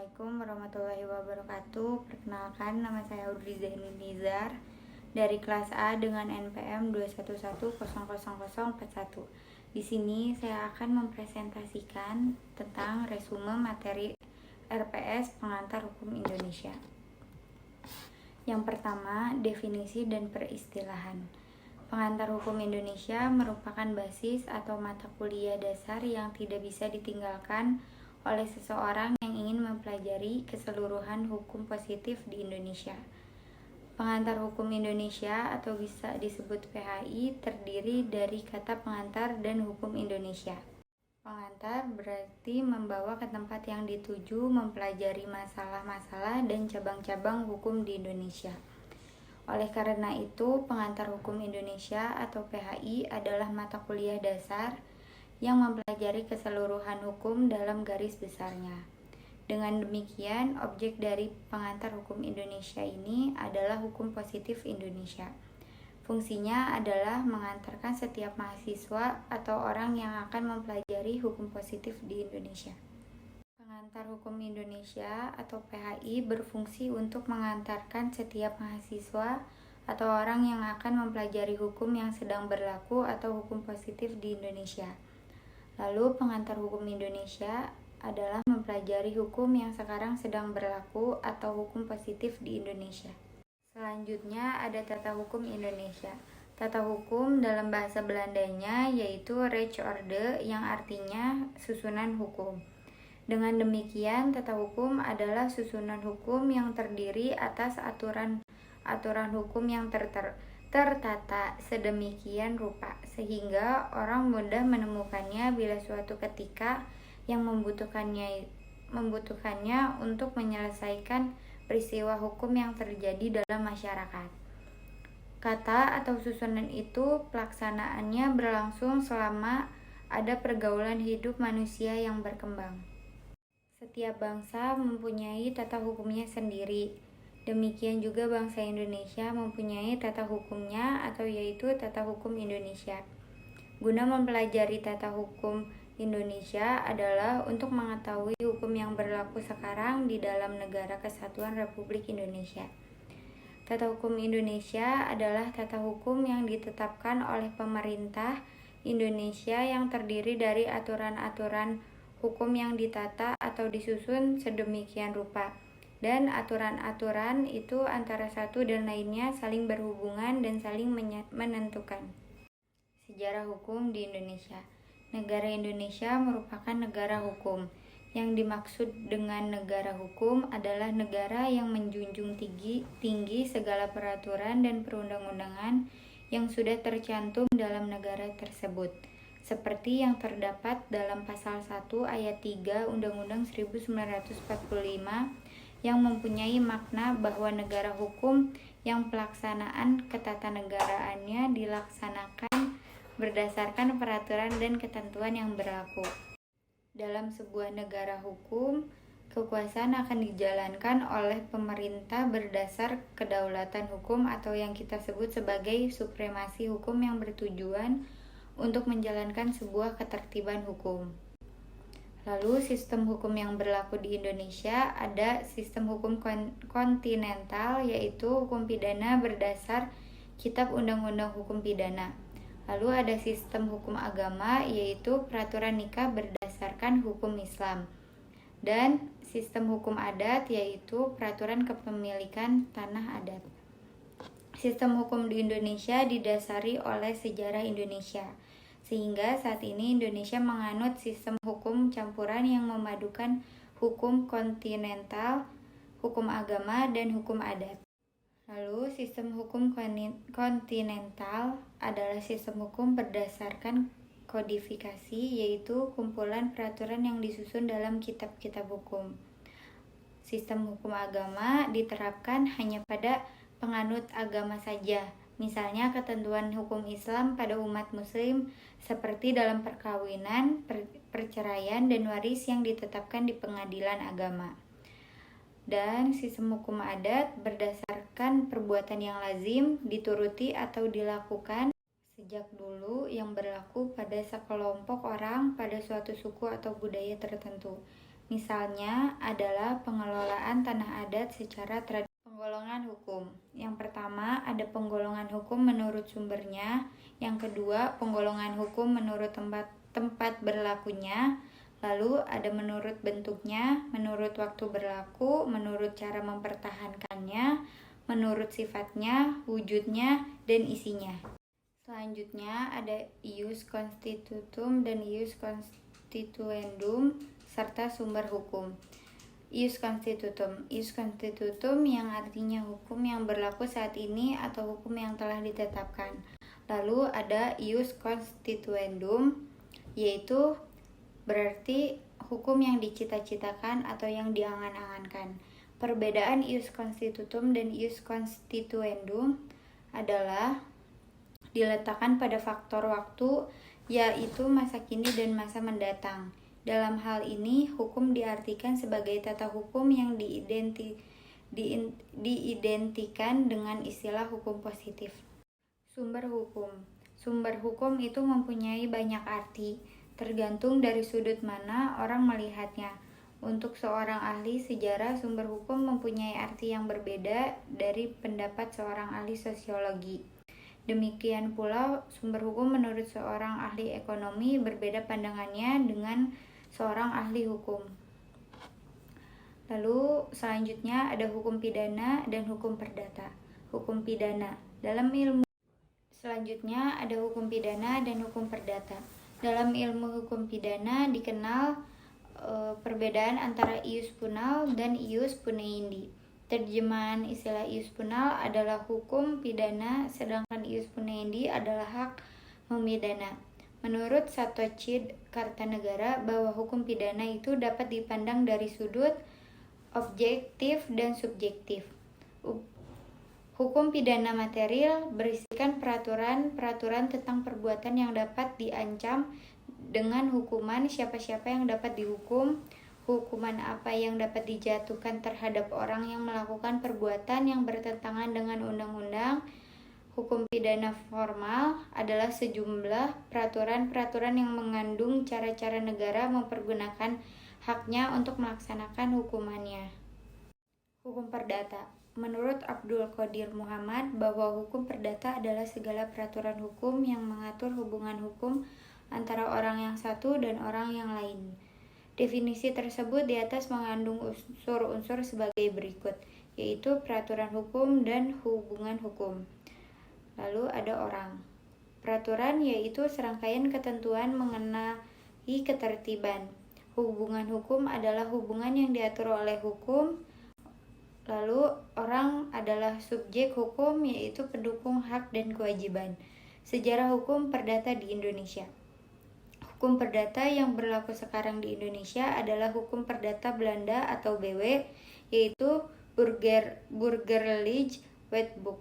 Assalamualaikum warahmatullahi wabarakatuh. Perkenalkan, nama saya Audrey Zaini Nizar dari kelas A dengan NPM 211000041. Di sini saya akan mempresentasikan tentang resume materi RPS Pengantar Hukum Indonesia. Yang pertama, definisi dan peristilahan. Pengantar Hukum Indonesia merupakan basis atau mata kuliah dasar yang tidak bisa ditinggalkan oleh seseorang yang ingin mempelajari keseluruhan hukum positif di Indonesia. Pengantar Hukum Indonesia atau bisa disebut PHI terdiri dari kata pengantar dan hukum Indonesia. Pengantar berarti membawa ke tempat yang dituju mempelajari masalah-masalah dan cabang-cabang hukum di Indonesia. Oleh karena itu, Pengantar Hukum Indonesia atau PHI adalah mata kuliah dasar yang mempelajari keseluruhan hukum dalam garis besarnya. Dengan demikian, objek dari Pengantar Hukum Indonesia ini adalah hukum positif Indonesia. Fungsinya adalah mengantarkan setiap mahasiswa atau orang yang akan mempelajari hukum positif di Indonesia. Pengantar Hukum Indonesia atau PHI berfungsi untuk mengantarkan setiap mahasiswa atau orang yang akan mempelajari hukum yang sedang berlaku atau hukum positif di Indonesia. Lalu pengantar hukum Indonesia adalah mempelajari hukum yang sekarang sedang berlaku atau hukum positif di Indonesia. Selanjutnya ada tata hukum Indonesia. Tata hukum dalam bahasa Belandanya yaitu Rechtsorde yang artinya susunan hukum. Dengan demikian, tata hukum adalah susunan hukum yang terdiri atas aturan hukum yang tertata sedemikian rupa sehingga orang mudah menemukannya bila suatu ketika yang membutuhkannya untuk menyelesaikan peristiwa hukum yang terjadi dalam masyarakat. Kata atau susunan itu pelaksanaannya berlangsung selama ada pergaulan hidup manusia yang berkembang. Setiap bangsa mempunyai tata hukumnya sendiri. Demikian juga bangsa Indonesia mempunyai tata hukumnya atau yaitu tata hukum Indonesia. Guna mempelajari tata hukum Indonesia adalah untuk mengetahui hukum yang berlaku sekarang di dalam Negara Kesatuan Republik Indonesia. Tata hukum Indonesia adalah tata hukum yang ditetapkan oleh pemerintah Indonesia yang terdiri dari aturan-aturan hukum yang ditata atau disusun sedemikian rupa. Dan aturan-aturan itu antara satu dan lainnya saling berhubungan dan saling menentukan. Sejarah hukum di Indonesia. Negara Indonesia merupakan negara hukum. Yang dimaksud dengan negara hukum adalah negara yang menjunjung tinggi segala peraturan dan perundang-undangan yang sudah tercantum dalam negara tersebut, seperti yang terdapat dalam pasal 1 ayat 3 Undang-Undang 1945 yang mempunyai makna bahwa negara hukum yang pelaksanaan ketatanegaraannya dilaksanakan berdasarkan peraturan dan ketentuan yang berlaku. Dalam sebuah negara hukum, kekuasaan akan dijalankan oleh pemerintah berdasar kedaulatan hukum atau yang kita sebut sebagai supremasi hukum yang bertujuan untuk menjalankan sebuah ketertiban hukum. Lalu sistem hukum yang berlaku di Indonesia ada sistem hukum kontinental yaitu hukum pidana berdasar Kitab Undang-Undang Hukum Pidana. Lalu ada sistem hukum agama yaitu peraturan nikah berdasarkan hukum Islam. Dan sistem hukum adat yaitu peraturan kepemilikan tanah adat. Sistem hukum di Indonesia didasari oleh sejarah Indonesia. Sehingga saat ini Indonesia menganut sistem hukum campuran yang memadukan hukum kontinental, hukum agama, dan hukum adat. Lalu sistem hukum kontinental adalah sistem hukum berdasarkan kodifikasi, yaitu kumpulan peraturan yang disusun dalam kitab-kitab hukum. Sistem hukum agama diterapkan hanya pada penganut agama saja. Misalnya ketentuan hukum Islam pada umat muslim seperti dalam perkawinan, perceraian, dan waris yang ditetapkan di pengadilan agama. Dan sistem hukum adat berdasarkan perbuatan yang lazim, dituruti atau dilakukan sejak dulu yang berlaku pada sekelompok orang pada suatu suku atau budaya tertentu. Misalnya adalah pengelolaan tanah adat secara tradisional. Penggolongan hukum. Yang pertama ada penggolongan hukum menurut sumbernya. Yang kedua penggolongan hukum menurut tempat berlakunya. Lalu ada menurut bentuknya, menurut waktu berlaku, menurut cara mempertahankannya, menurut sifatnya, wujudnya, dan isinya. Selanjutnya ada ius constitutum dan ius constituendum serta sumber hukum. Ius constitutum yang artinya hukum yang berlaku saat ini atau hukum yang telah ditetapkan. Lalu ada ius constituendum, yaitu berarti hukum yang dicita-citakan atau yang diangan-angankan. Perbedaan ius constitutum dan ius constituendum adalah diletakkan pada faktor waktu, yaitu masa kini dan masa mendatang. Dalam hal ini, hukum diartikan sebagai tata hukum yang diidentikan dengan istilah hukum positif. Sumber hukum. Sumber hukum itu mempunyai banyak arti, tergantung dari sudut mana orang melihatnya. Untuk seorang ahli sejarah, sumber hukum mempunyai arti yang berbeda dari pendapat seorang ahli sosiologi. Demikian pula, sumber hukum menurut seorang ahli ekonomi berbeda pandangannya dengan seorang ahli hukum. Lalu selanjutnya ada hukum pidana dan hukum perdata. Hukum pidana. Selanjutnya ada hukum pidana dan hukum perdata. Dalam ilmu hukum pidana dikenal perbedaan antara ius punal dan ius puniendi. Terjemahan istilah ius punal adalah hukum pidana, sedangkan ius puniendi adalah hak memidana. Menurut Satocid Kartanegara, bahwa hukum pidana itu dapat dipandang dari sudut objektif dan subjektif. Hukum pidana material berisikan peraturan tentang perbuatan yang dapat diancam dengan hukuman, siapa-siapa yang dapat dihukum, hukuman apa yang dapat dijatuhkan terhadap orang yang melakukan perbuatan yang bertentangan dengan undang-undang. Hukum pidana formal adalah sejumlah peraturan-peraturan yang mengandung cara-cara negara mempergunakan haknya untuk melaksanakan hukumannya. Hukum perdata. Menurut Abdul Qadir Muhammad, bahwa hukum perdata adalah segala peraturan hukum yang mengatur hubungan hukum antara orang yang satu dan orang yang lain. Definisi tersebut di atas mengandung unsur-unsur sebagai berikut, yaitu peraturan hukum dan hubungan hukum. Lalu ada orang. Peraturan yaitu serangkaian ketentuan mengenai ketertiban. Hubungan hukum adalah hubungan yang diatur oleh hukum. Lalu orang adalah subjek hukum, yaitu pendukung hak dan kewajiban. Sejarah hukum perdata di Indonesia. Hukum perdata yang berlaku sekarang di Indonesia adalah hukum perdata Belanda atau BW, yaitu Burgerlijk Wetboek.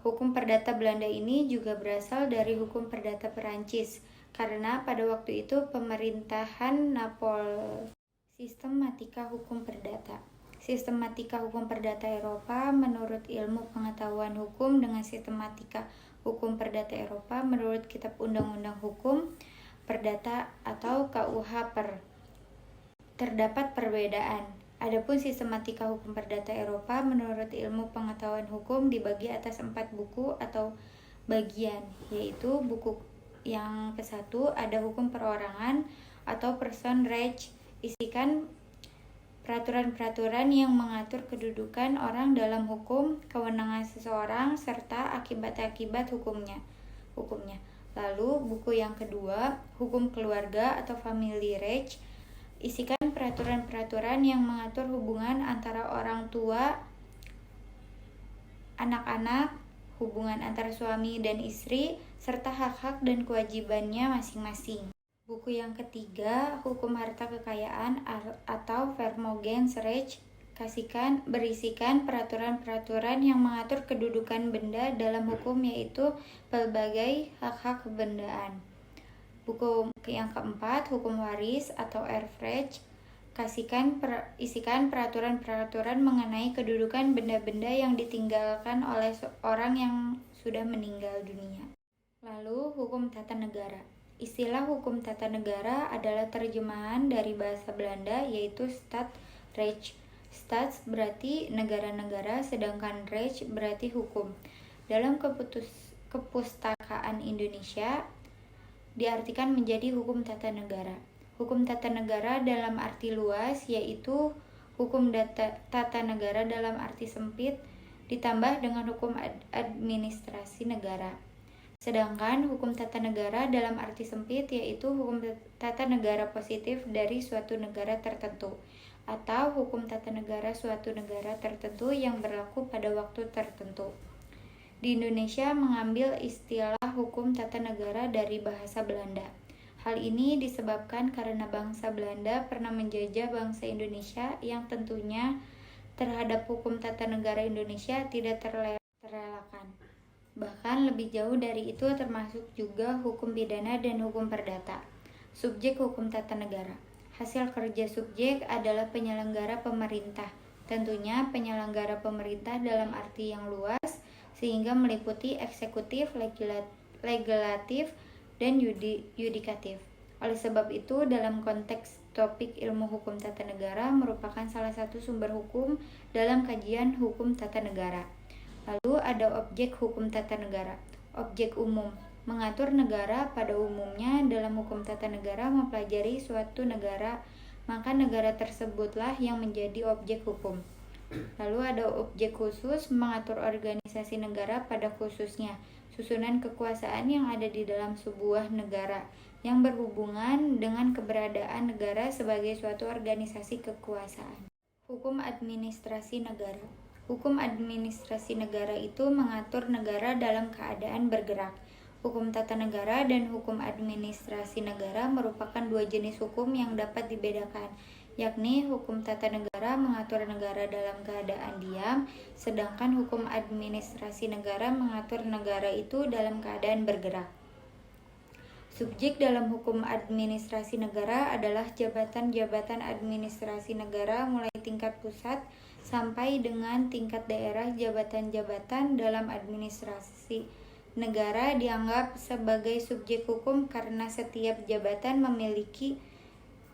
Hukum perdata Belanda ini juga berasal dari hukum perdata Perancis, karena pada waktu itu pemerintahan Napoleon. Sistematika hukum perdata. Sistematika hukum perdata Eropa menurut ilmu pengetahuan hukum dengan sistematika hukum perdata Eropa menurut Kitab Undang-Undang Hukum Perdata atau KUH terdapat perbedaan. Adapun sistematika hukum perdata Eropa menurut ilmu pengetahuan hukum dibagi atas 4 buku atau bagian, yaitu buku yang ke-1 ada hukum perorangan atau Personenrecht, isikan peraturan-peraturan yang mengatur kedudukan orang dalam hukum, kewenangan seseorang, serta akibat-akibat hukumnya. Lalu buku yang kedua, hukum keluarga atau Family Recht, isikan peraturan-peraturan yang mengatur hubungan antara orang tua, anak-anak, hubungan antara suami dan istri, serta hak-hak dan kewajibannya masing-masing. Buku yang ketiga, hukum harta kekayaan atau Vermogensrecht, berisikan peraturan-peraturan yang mengatur kedudukan benda dalam hukum, yaitu pelbagai hak-hak kebendaan. Buku yang keempat, hukum waris atau Erfrecht, isikan peraturan-peraturan mengenai kedudukan benda-benda yang ditinggalkan oleh orang yang sudah meninggal dunia. Lalu, hukum tata negara. Istilah hukum tata negara adalah terjemahan dari bahasa Belanda yaitu Staatsrecht. Staats berarti negara-negara, sedangkan Recht berarti hukum. Dalam kepustakaan Indonesia diartikan menjadi hukum tata negara. Hukum tata negara dalam arti luas yaitu hukum tata negara dalam arti sempit ditambah dengan hukum administrasi negara. Sedangkan hukum tata negara dalam arti sempit yaitu hukum tata negara positif dari suatu negara tertentu atau hukum tata negara suatu negara tertentu yang berlaku pada waktu tertentu. Di Indonesia mengambil istilah hukum tata negara dari bahasa Belanda. Hal ini disebabkan karena bangsa Belanda pernah menjajah bangsa Indonesia yang tentunya terhadap hukum tata negara Indonesia tidak terelakkan. Bahkan lebih jauh dari itu termasuk juga hukum pidana dan hukum perdata. Subjek hukum tata negara. Hasil kerja subjek adalah penyelenggara pemerintah. Tentunya penyelenggara pemerintah dalam arti yang luas sehingga meliputi eksekutif, legislatif, dan yudikatif. Oleh sebab itu, dalam konteks topik ilmu hukum tata negara merupakan salah satu sumber hukum dalam kajian hukum tata negara. Lalu ada objek hukum tata negara. Objek umum mengatur negara pada umumnya. Dalam hukum tata negara mempelajari suatu negara, maka negara tersebutlah yang menjadi objek hukum. Lalu ada objek khusus mengatur organisasi negara pada khususnya, susunan kekuasaan yang ada di dalam sebuah negara yang berhubungan dengan keberadaan negara sebagai suatu organisasi kekuasaan. Hukum administrasi negara. Hukum administrasi negara itu mengatur negara dalam keadaan bergerak. Hukum tata negara dan hukum administrasi negara merupakan dua jenis hukum yang dapat dibedakan, yakni hukum tata negara mengatur negara dalam keadaan diam, sedangkan hukum administrasi negara mengatur negara itu dalam keadaan bergerak. Subjek dalam hukum administrasi negara adalah jabatan-jabatan administrasi negara mulai tingkat pusat sampai dengan tingkat daerah. Jabatan-jabatan dalam administrasi negara dianggap sebagai subjek hukum karena setiap jabatan memiliki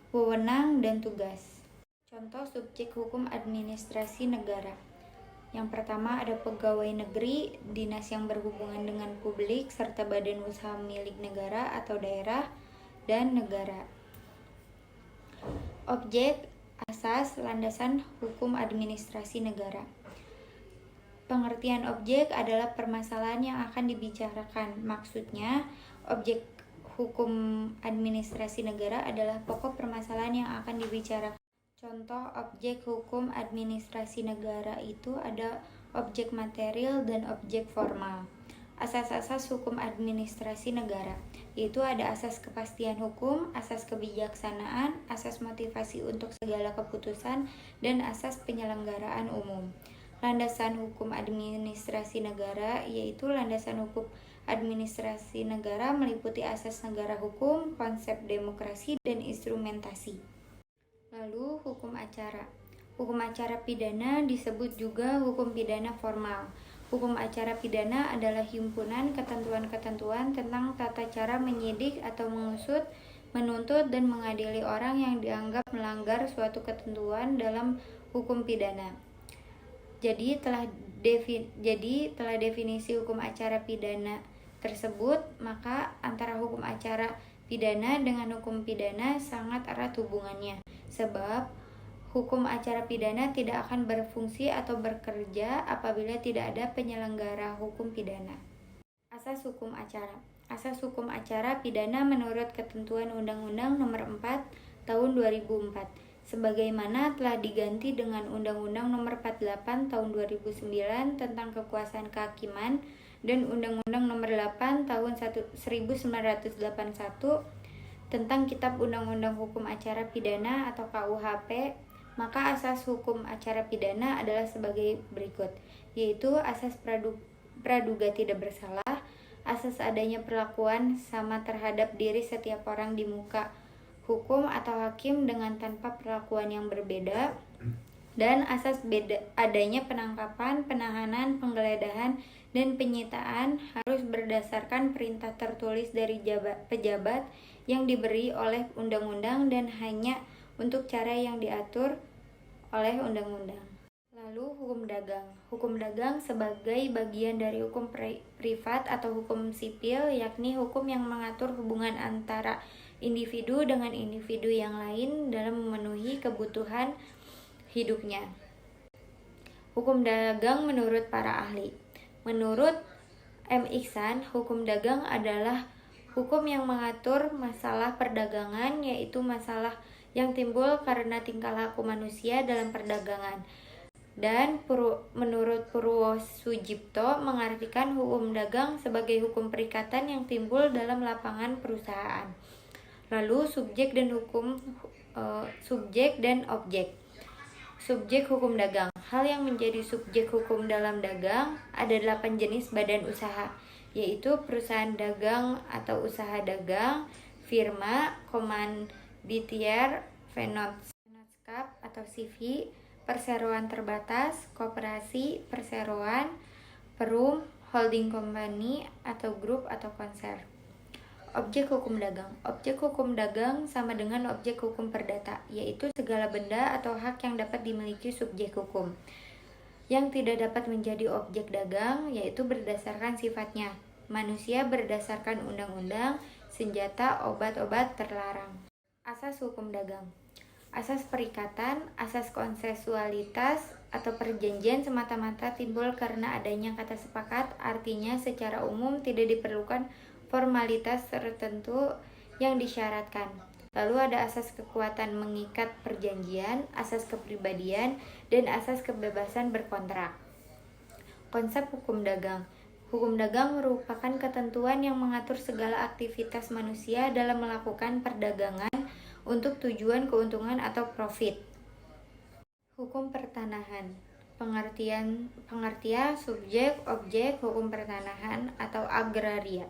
wewenang dan tugas. Contoh subjek hukum administrasi negara. Yang pertama ada pegawai negeri, dinas yang berhubungan dengan publik, serta badan usaha milik negara atau daerah, dan negara. Objek, asas, landasan hukum administrasi negara. Pengertian objek adalah permasalahan yang akan dibicarakan. Maksudnya, objek hukum administrasi negara adalah pokok permasalahan yang akan dibicarakan. Contoh objek hukum administrasi negara itu ada objek material dan objek formal. Asas-asas hukum administrasi negara, yaitu ada asas kepastian hukum, asas kebijaksanaan, asas motivasi untuk segala keputusan, dan asas penyelenggaraan umum. Landasan hukum administrasi negara, yaitu landasan hukum administrasi negara meliputi asas negara hukum, konsep demokrasi, dan instrumentasi. Lalu hukum acara. Hukum acara pidana disebut juga hukum pidana formal. Hukum acara pidana adalah himpunan ketentuan-ketentuan tentang tata cara menyidik atau mengusut, menuntut, dan mengadili orang yang dianggap melanggar suatu ketentuan dalam hukum pidana. Jadi telah definisi hukum acara pidana tersebut, maka antara hukum acara pidana dengan hukum pidana sangat erat hubungannya, sebab hukum acara pidana tidak akan berfungsi atau bekerja apabila tidak ada penyelenggara hukum pidana. Asas hukum acara. Asas hukum acara pidana menurut ketentuan Undang-Undang Nomor 4 Tahun 2004. Sebagaimana telah diganti dengan Undang-Undang Nomor 48 Tahun 2009 tentang kekuasaan kehakiman dan Undang-Undang Nomor 8 Tahun 1981 tentang Kitab Undang-Undang Hukum Acara Pidana atau KUHP, maka asas hukum acara pidana adalah sebagai berikut, yaitu asas praduga tidak bersalah, asas adanya perlakuan sama terhadap diri setiap orang di muka hukum atau hakim dengan tanpa perlakuan yang berbeda, dan asas adanya penangkapan, penahanan, penggeledahan, dan penyitaan harus berdasarkan perintah tertulis dari pejabat yang diberi oleh undang-undang dan hanya untuk cara yang diatur oleh undang-undang. Lalu hukum dagang. Hukum dagang sebagai bagian dari hukum privat atau hukum sipil, yakni hukum yang mengatur hubungan antara individu dengan individu yang lain dalam memenuhi kebutuhan hidupnya. Hukum dagang menurut para ahli. Menurut M. Iksan, hukum dagang adalah hukum yang mengatur masalah perdagangan, yaitu masalah yang timbul karena tingkah laku manusia dalam perdagangan. Dan menurut Purwo Sujipto mengartikan hukum dagang sebagai hukum perikatan yang timbul dalam lapangan perusahaan. Lalu subjek dan objek. Subjek hukum dagang. Hal yang menjadi subjek hukum dalam dagang ada 8 jenis badan usaha, yaitu perusahaan dagang atau usaha dagang, firma, komanditier, vennootschap atau CV, perseroan terbatas, koperasi, perseroan, perum, holding company atau grup atau konser. Objek hukum dagang. Objek hukum dagang sama dengan objek hukum perdata, yaitu segala benda atau hak yang dapat dimiliki subjek hukum. Yang tidak dapat menjadi objek dagang, yaitu berdasarkan sifatnya. Manusia berdasarkan undang-undang, senjata, obat-obat terlarang. Asas hukum dagang. Asas perikatan, asas konsensualitas atau perjanjian semata-mata timbul karena adanya kata sepakat, artinya secara umum tidak diperlukan formalitas tertentu yang disyaratkan. Lalu ada asas kekuatan mengikat perjanjian, asas kepribadian, dan asas kebebasan berkontrak. Konsep hukum dagang. Hukum dagang merupakan ketentuan yang mengatur segala aktivitas manusia dalam melakukan perdagangan untuk tujuan keuntungan atau profit. Hukum pertanahan. Pengertian subjek, objek, hukum pertanahan atau agraria.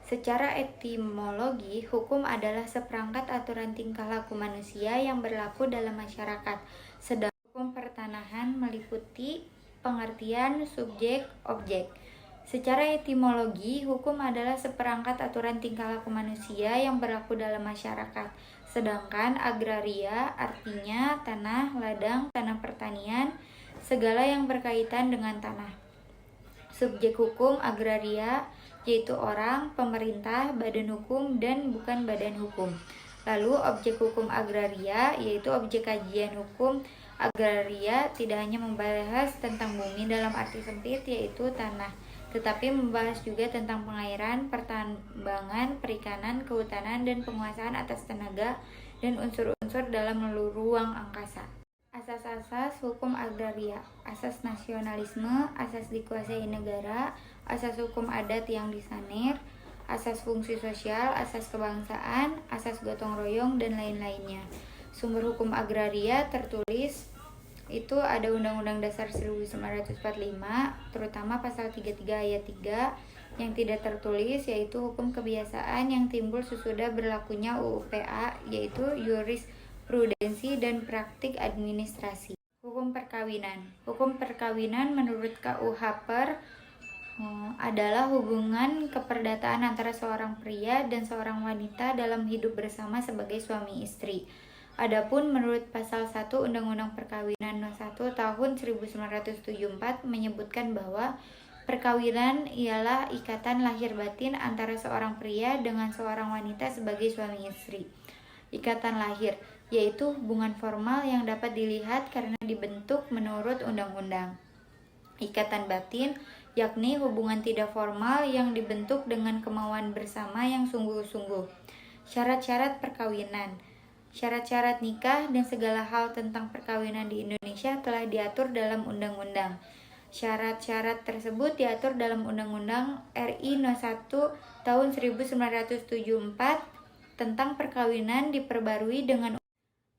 Secara etimologi, hukum adalah seperangkat aturan tingkah laku manusia yang berlaku dalam masyarakat. Sedangkan hukum pertanahan meliputi pengertian subjek, objek. Secara etimologi, hukum adalah seperangkat aturan tingkah laku manusia yang berlaku dalam masyarakat. Sedangkan agraria artinya tanah, ladang, tanah pertanian, segala yang berkaitan dengan tanah. Subjek hukum agraria yaitu orang, pemerintah, badan hukum, dan bukan badan hukum. Lalu objek hukum agraria yaitu objek kajian hukum agraria tidak hanya membahas tentang bumi dalam arti sempit yaitu tanah, tetapi membahas juga tentang pengairan, pertambangan, perikanan, kehutanan, dan penguasaan atas tenaga dan unsur-unsur dalam ruang angkasa. Asas-asas hukum agraria. Asas nasionalisme, asas dikuasai negara, asas hukum adat yang disanir, asas fungsi sosial, asas kebangsaan, asas gotong royong, dan lain-lainnya. Sumber hukum agraria tertulis itu ada Undang-Undang Dasar 1945, terutama pasal 33 ayat 3, yang tidak tertulis yaitu hukum kebiasaan yang timbul sesudah berlakunya UU PA, yaitu jurisprudensi dan praktik administrasi. Hukum perkawinan. Hukum perkawinan menurut KUH adalah hubungan keperdataan antara seorang pria dan seorang wanita dalam hidup bersama sebagai suami istri. Adapun menurut pasal 1 Undang-Undang Perkawinan No. 1 tahun 1974 menyebutkan bahwa perkawinan ialah ikatan lahir batin antara seorang pria dengan seorang wanita sebagai suami istri. Ikatan lahir yaitu hubungan formal yang dapat dilihat karena dibentuk menurut undang-undang. Ikatan batin yakni hubungan tidak formal yang dibentuk dengan kemauan bersama yang sungguh-sungguh. Syarat-syarat perkawinan. Syarat-syarat nikah dan segala hal tentang perkawinan di Indonesia telah diatur dalam undang-undang. Syarat-syarat tersebut diatur dalam Undang-Undang RI No. 1 tahun 1974 tentang perkawinan diperbarui dengan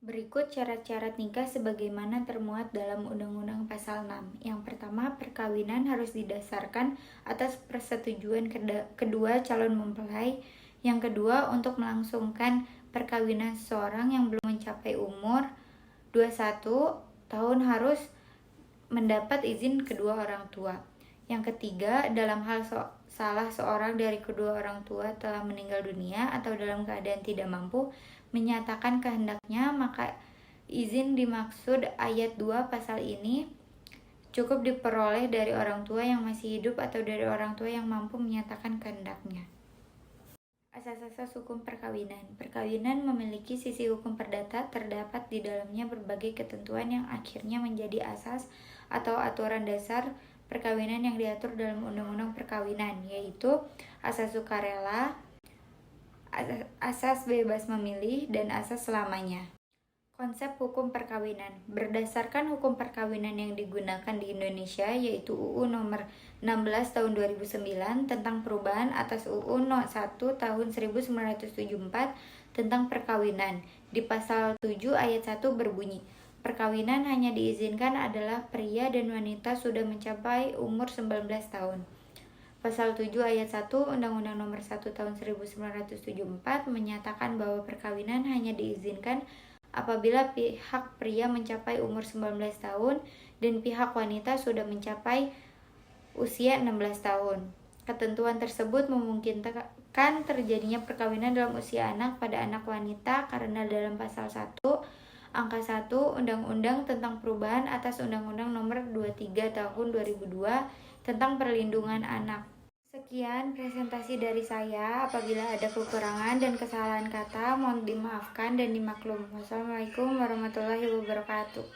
berikut syarat-syarat nikah sebagaimana termuat dalam Undang-Undang Pasal 6. Yang pertama, perkawinan harus didasarkan atas persetujuan kedua calon mempelai. Yang kedua, untuk melangsungkan perkawinan seseorang yang belum mencapai umur 21 tahun harus mendapat izin kedua orang tua. Yang ketiga, dalam hal salah seorang dari kedua orang tua telah meninggal dunia atau dalam keadaan tidak mampu menyatakan kehendaknya, maka izin dimaksud ayat 2 pasal ini cukup diperoleh dari orang tua yang masih hidup atau dari orang tua yang mampu menyatakan kehendaknya. Asas-asas hukum perkawinan. Perkawinan memiliki sisi hukum perdata, terdapat di dalamnya berbagai ketentuan yang akhirnya menjadi asas atau aturan dasar perkawinan yang diatur dalam Undang-Undang Perkawinan, yaitu asas sukarela, asas bebas memilih, dan asas selamanya. Konsep hukum perkawinan. Berdasarkan hukum perkawinan yang digunakan di Indonesia, yaitu UU nomor 16 tahun 2009 tentang perubahan atas UU No. 1 tahun 1974 tentang perkawinan. Di pasal 7 ayat 1 berbunyi, perkawinan hanya diizinkan adalah pria dan wanita sudah mencapai umur 19 tahun. Pasal 7 ayat 1 Undang-Undang nomor 1 tahun 1974 menyatakan bahwa perkawinan hanya diizinkan apabila pihak pria mencapai umur 19 tahun dan pihak wanita sudah mencapai usia 16 tahun. Ketentuan tersebut memungkinkan terjadinya perkawinan dalam usia anak pada anak wanita karena dalam pasal 1 angka 1 Undang-Undang tentang perubahan atas Undang-Undang nomor 23 tahun 2002 tentang perlindungan anak. Sekian presentasi dari saya. Apabila ada kekurangan dan kesalahan kata, mohon dimaafkan dan dimaklum. Wassalamualaikum warahmatullahi wabarakatuh.